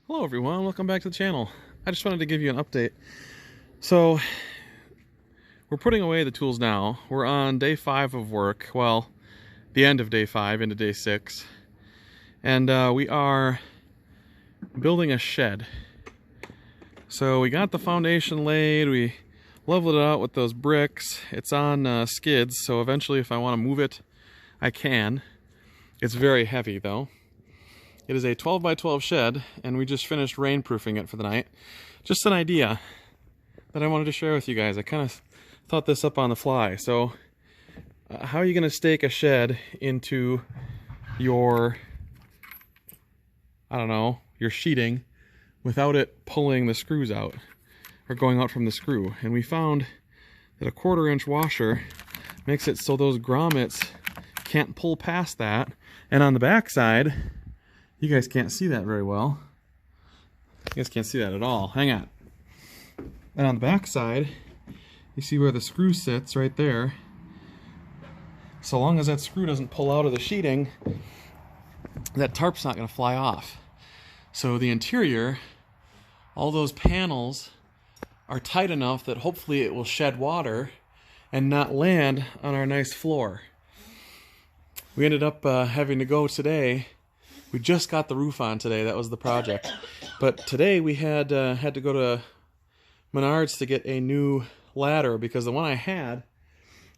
Hello everyone, welcome back to the channel. I just wanted to give you an update. So, we're putting away the tools now. We're on day 5 of work, well, the end of day 5 into day 6. And we are building a shed. So we got the foundation laid, we leveled it out with those bricks. It's on skids, so eventually if I want to move it, I can. It's very heavy though. It is a 12 by 12 shed, and we just finished rainproofing it for the night. Just an idea that I wanted to share with you guys. I kind of thought this up on the fly. So, how are you going to stake a shed into your, I don't know, your sheeting without it pulling the screws out or going out from the screw? And we found that a 1/4-inch washer makes it so those grommets can't pull past that. And on the back side, you guys can't see that very well. You guys can't see that at all. Hang on. And on the back side, you see where the screw sits right there. So long as that screw doesn't pull out of the sheeting, that tarp's not going to fly off. So the interior, all those panels are tight enough that hopefully it will shed water and not land on our nice floor. We ended up having to go today. We just got the roof on today. That was the project. But today we had to go to Menards to get a new ladder because the one I had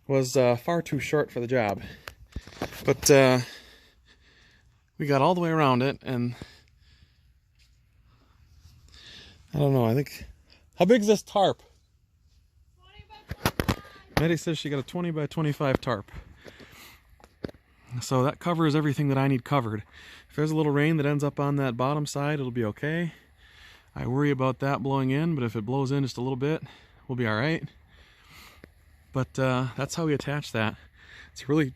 was far too short for the job. But we got all the way around it, and I don't know, I think... How big is this tarp? 20 by 25. Maddie says she got a 20 by 25 tarp. So that covers everything that I need covered. If there's a little rain that ends up on that bottom side, it'll be okay. I worry about that blowing in, but if it blows in just a little bit, we'll be all right. But that's how we attach that. It's a really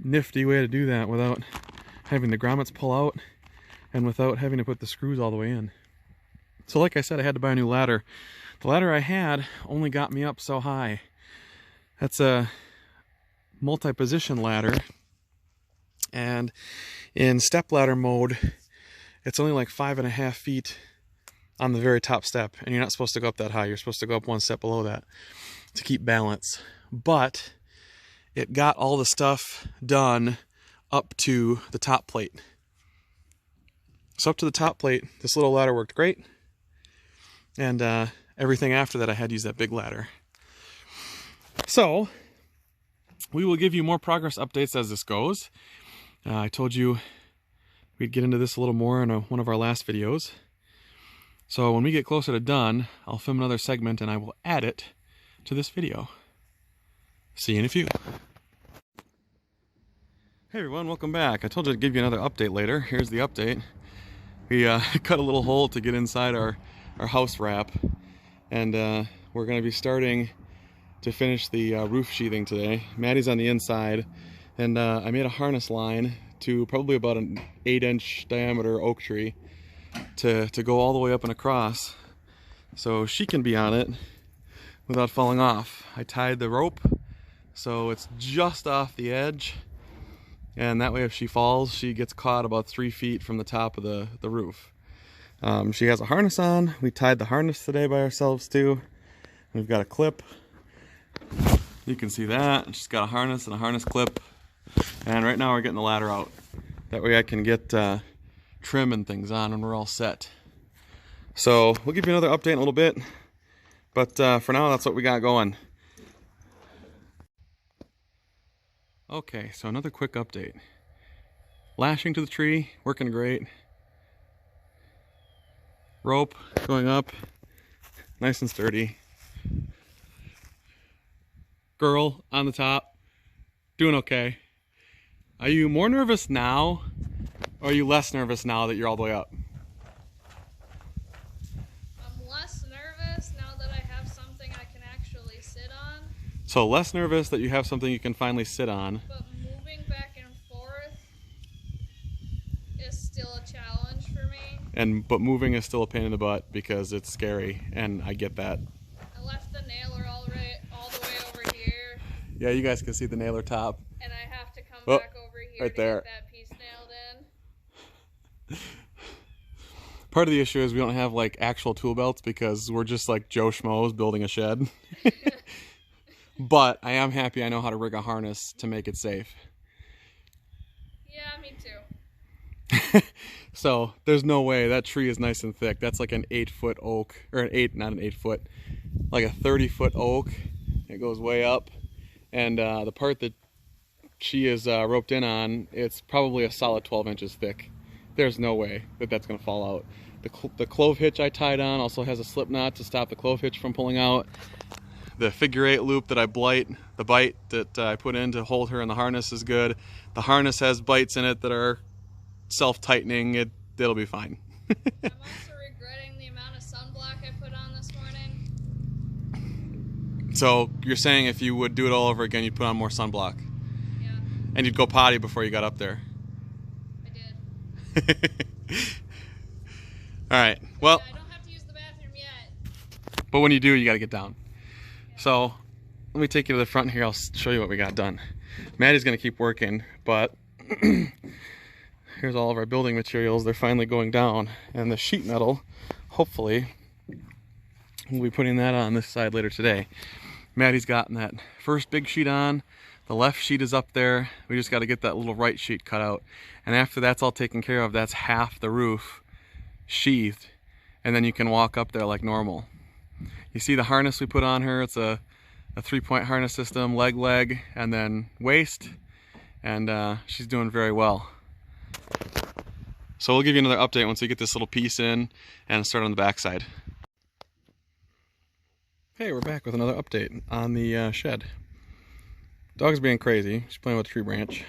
nifty way to do that without having the grommets pull out and without having to put the screws all the way in. So like I said, I had to buy a new ladder. The ladder I had only got me up so high. That's a multi-position ladder. And in stepladder mode, it's only like 5.5 feet on the very top step, and you're not supposed to go up that high. You're supposed to go up one step below that to keep balance. But it got all the stuff done up to the top plate. So up to the top plate, this little ladder worked great, and everything after that I had to use that big ladder. So we will give you more progress updates as this goes. I told you we'd get into this a little more in one of our last videos. So when we get closer to done, I'll film another segment and I will add it to this video. See you in a few. Hey everyone, welcome back. I told you I'd give you another update later. Here's the update. We cut a little hole to get inside our house wrap, and we're going to be starting to finish the roof sheathing today. Maddie's on the inside. And I made a harness line to probably about an 8-inch diameter oak tree to go all the way up and across so she can be on it without falling off. I tied the rope so it's just off the edge, and that way if she falls, she gets caught about 3 feet from the top of the roof. She has a harness on. We tied the harness today by ourselves too. We've got a clip. You can see that. She's got a harness and a harness clip. And right now we're getting the ladder out. That way I can get trim and things on when we're all set. So we'll give you another update in a little bit. But for now, that's what we got going. Okay, so another quick update. Lashing to the tree, working great. Rope going up, nice and sturdy. Girl on the top, doing okay. Are you more nervous now, or are you less nervous now that you're all the way up? I'm less nervous now that I have something I can actually sit on. So less nervous that you have something you can finally sit on. But moving back and forth is still a challenge for me. But moving is still a pain in the butt because it's scary, and I get that. I left the nailer all the way over here. Yeah, you guys can see the nailer top. And I have to come back over here right to there. get that piece nailed in. Part of the issue is we don't have like actual tool belts because we're just like Joe Schmoes building a shed. But I am happy I know how to rig a harness to make it safe. Yeah, me too. So there's no way that tree is nice and thick. That's like an 8-foot oak, or not an 8-foot, like a 30-foot oak. It goes way up, and the part that she is roped in on, it's probably a solid 12 inches thick. There's no way that that's going to fall out. The clove hitch I tied on also has a slip knot to stop the clove hitch from pulling out. The figure 8 loop that the bite that I put in to hold her in the harness is good. The harness has bites in it that are self-tightening. It'll be fine. I'm also regretting the amount of sunblock I put on this morning. So you're saying if you would do it all over again, you'd put on more sunblock? Yeah. And you'd go potty before you got up there? I did. All right. Well, I don't have to use the bathroom yet. but when you do, you got to get down. So let me take you to the front here. I'll show you what we got done. Maddie's going to keep working, but here's all of our building materials. They're finally going down, and the sheet metal, hopefully, we'll be putting that on this side later today. Maddie's gotten that first big sheet on. The left sheet is up there. We just got to get that little right sheet cut out. And after that's all taken care of, that's half the roof sheathed, and then you can walk up there like normal. You see the harness we put on her. It's a 3-point harness system, leg, and then waist, and she's doing very well. So we'll give you another update once we get this little piece in and start on the back side. Hey, we're back with another update on the shed. Dog's being crazy. She's playing with a tree branch.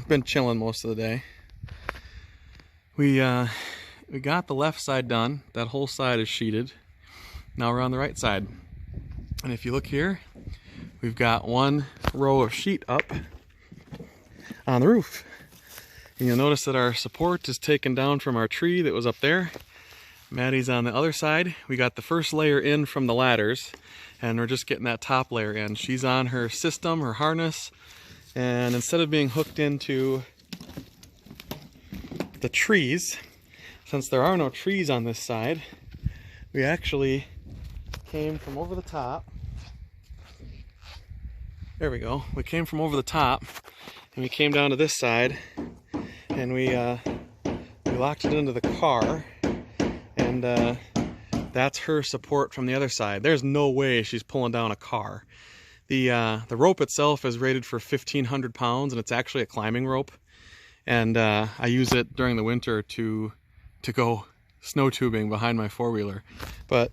Been chilling most of the day. We got the left side done. That whole side is sheeted. Now we're on the right side. And if you look here, we've got one row of sheet up on the roof. And you'll notice that our support is taken down from our tree that was up there. Maddie's on the other side. We got the first layer in from the ladders, and we're just getting that top layer in. She's on her system, her harness, and instead of being hooked into the trees, since there are no trees on this side, we actually came from over the top. There we go. We came from over the top, and we came down to this side, and we locked it into the car, and that's her support from the other side. There's no way she's pulling down a car. The rope itself is rated for 1,500 pounds, and it's actually a climbing rope. And I use it during the winter to go snow tubing behind my four-wheeler. But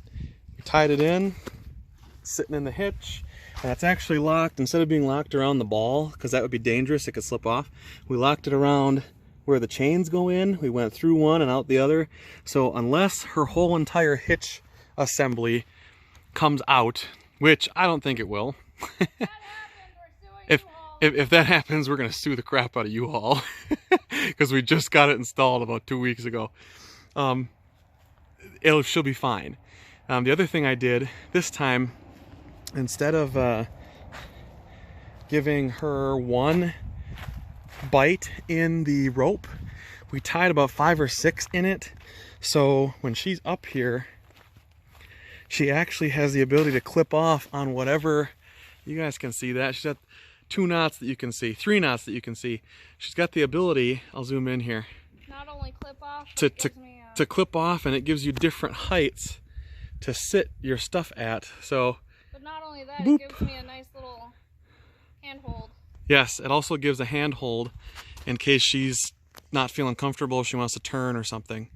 we tied it in, sitting in the hitch, and it's actually locked. Instead of being locked around the ball, because that would be dangerous, it could slip off, we locked it around where the chains go in. We went through one and out the other. So unless her whole entire hitch assembly comes out, which I don't think it will. If that happens, we're gonna sue the crap out of U-Haul because we just got it installed about 2 weeks ago. She'll be fine. The other thing I did this time, instead of giving her one bite in the rope, we tied about 5 or 6 in it. So when she's up here, she actually has the ability to clip off on whatever. You guys can see that. She's got 2 knots that you can see, 3 knots that you can see. She's got the ability, I'll zoom in here, not only clip off, to clip off, and it gives you different heights to sit your stuff at. So, but not only that, boop. It gives me a nice little handhold. Yes, it also gives a handhold in case she's not feeling comfortable, she wants to turn or something.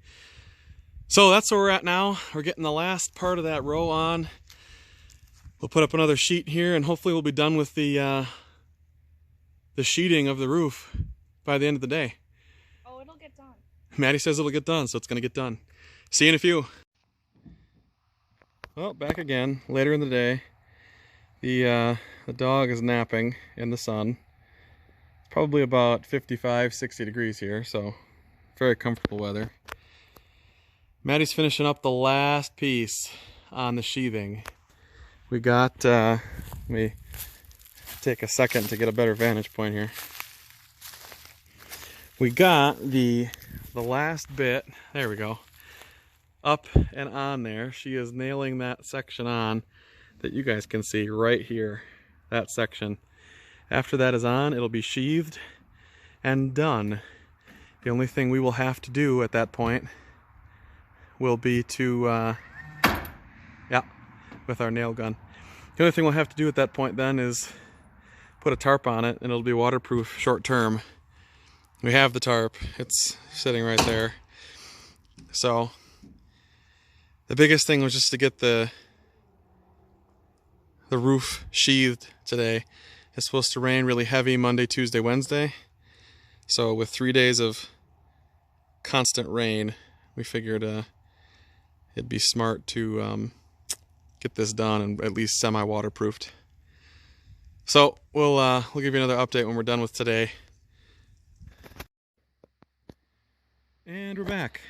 So that's where we're at now. We're getting the last part of that row on. We'll put up another sheet here, and hopefully we'll be done with the sheeting of the roof by the end of the day. Oh, it'll get done. Maddie says it'll get done, so it's gonna get done. See you in a few. Well, back again, later in the day. The dog is napping in the sun. It's probably about 55, 60 degrees here, so very comfortable weather. Maddie's finishing up the last piece on the sheathing. We got, let me take a second to get a better vantage point here. We got the the last bit, there we go, up and on there. She is nailing that section on that you guys can see right here, that section. After that is on, it'll be sheathed and done. The only thing we will have to do at that point will be to, yeah, with our nail gun. The only thing we'll have to do at that point then is put a tarp on it, and it'll be waterproof short term. We have the tarp, it's sitting right there. So the biggest thing was just to get the roof sheathed today. It's supposed to rain really heavy Monday, Tuesday, Wednesday. So with 3 days of constant rain, we figured it'd be smart to get this done and at least semi-waterproofed. So we'll give you another update when we're done with today. And we're back.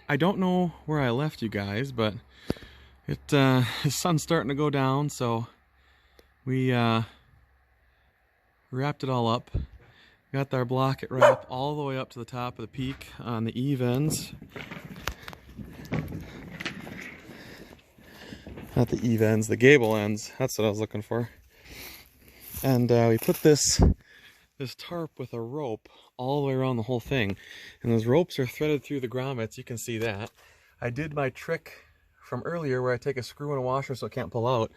I don't know where I left you guys, but the sun's starting to go down, so we wrapped it all up. Got our block wrap all the way up to the top of the peak on the eave ends. Not the eave ends, the gable ends. That's what I was looking for. And we put this tarp with a rope all the way around the whole thing. And those ropes are threaded through the grommets. You can see that. I did my trick from earlier where I take a screw and a washer so it can't pull out.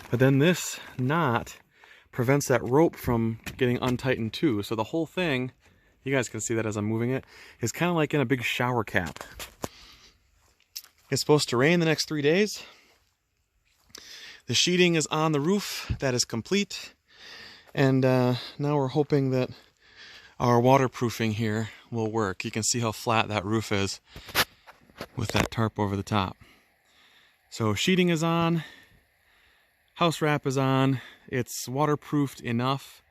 But then this knot prevents that rope from getting untightened too. So the whole thing, you guys can see that as I'm moving it, is kind of like in a big shower cap. It's supposed to rain the next 3 days. The sheeting is on the roof. That is complete. And now we're hoping that our waterproofing here will work. You can see how flat that roof is with that tarp over the top. So sheeting is on, house wrap is on. It's waterproofed enough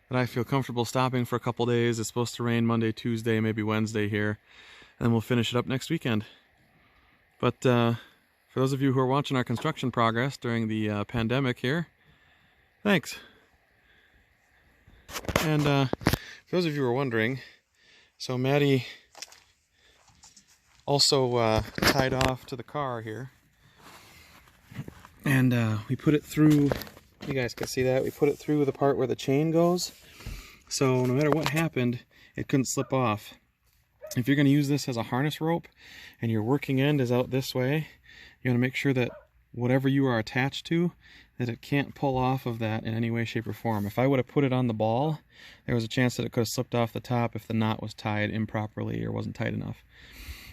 that I feel comfortable stopping for a couple days. It's supposed to rain Monday, Tuesday, maybe Wednesday here, and then we'll finish it up next weekend. But for those of you who are watching our construction progress during the pandemic here, thanks. And for those of you who are wondering, so Maddie also tied off to the car here. And we put it through, you guys can see that, we put it through the part where the chain goes. So no matter what happened, it couldn't slip off. If you're going to use this as a harness rope and your working end is out this way, you want to make sure that whatever you are attached to, that it can't pull off of that in any way, shape, or form. If I would have put it on the ball, there was a chance that it could have slipped off the top if the knot was tied improperly or wasn't tight enough.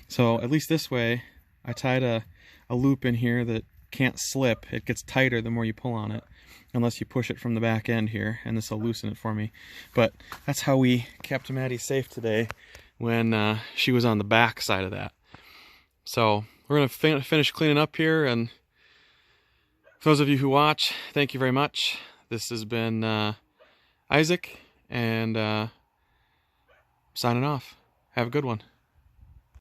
So at least this way, I tied a loop in here that can't slip. It gets tighter the more you pull on it, unless you push it from the back end here, and this will loosen it for me. But that's how we kept Maddie safe today when she was on the back side of that. So we're going to finish cleaning up here, and for those of you who watch, thank you very much. This has been Isaac, and signing off. Have a good one.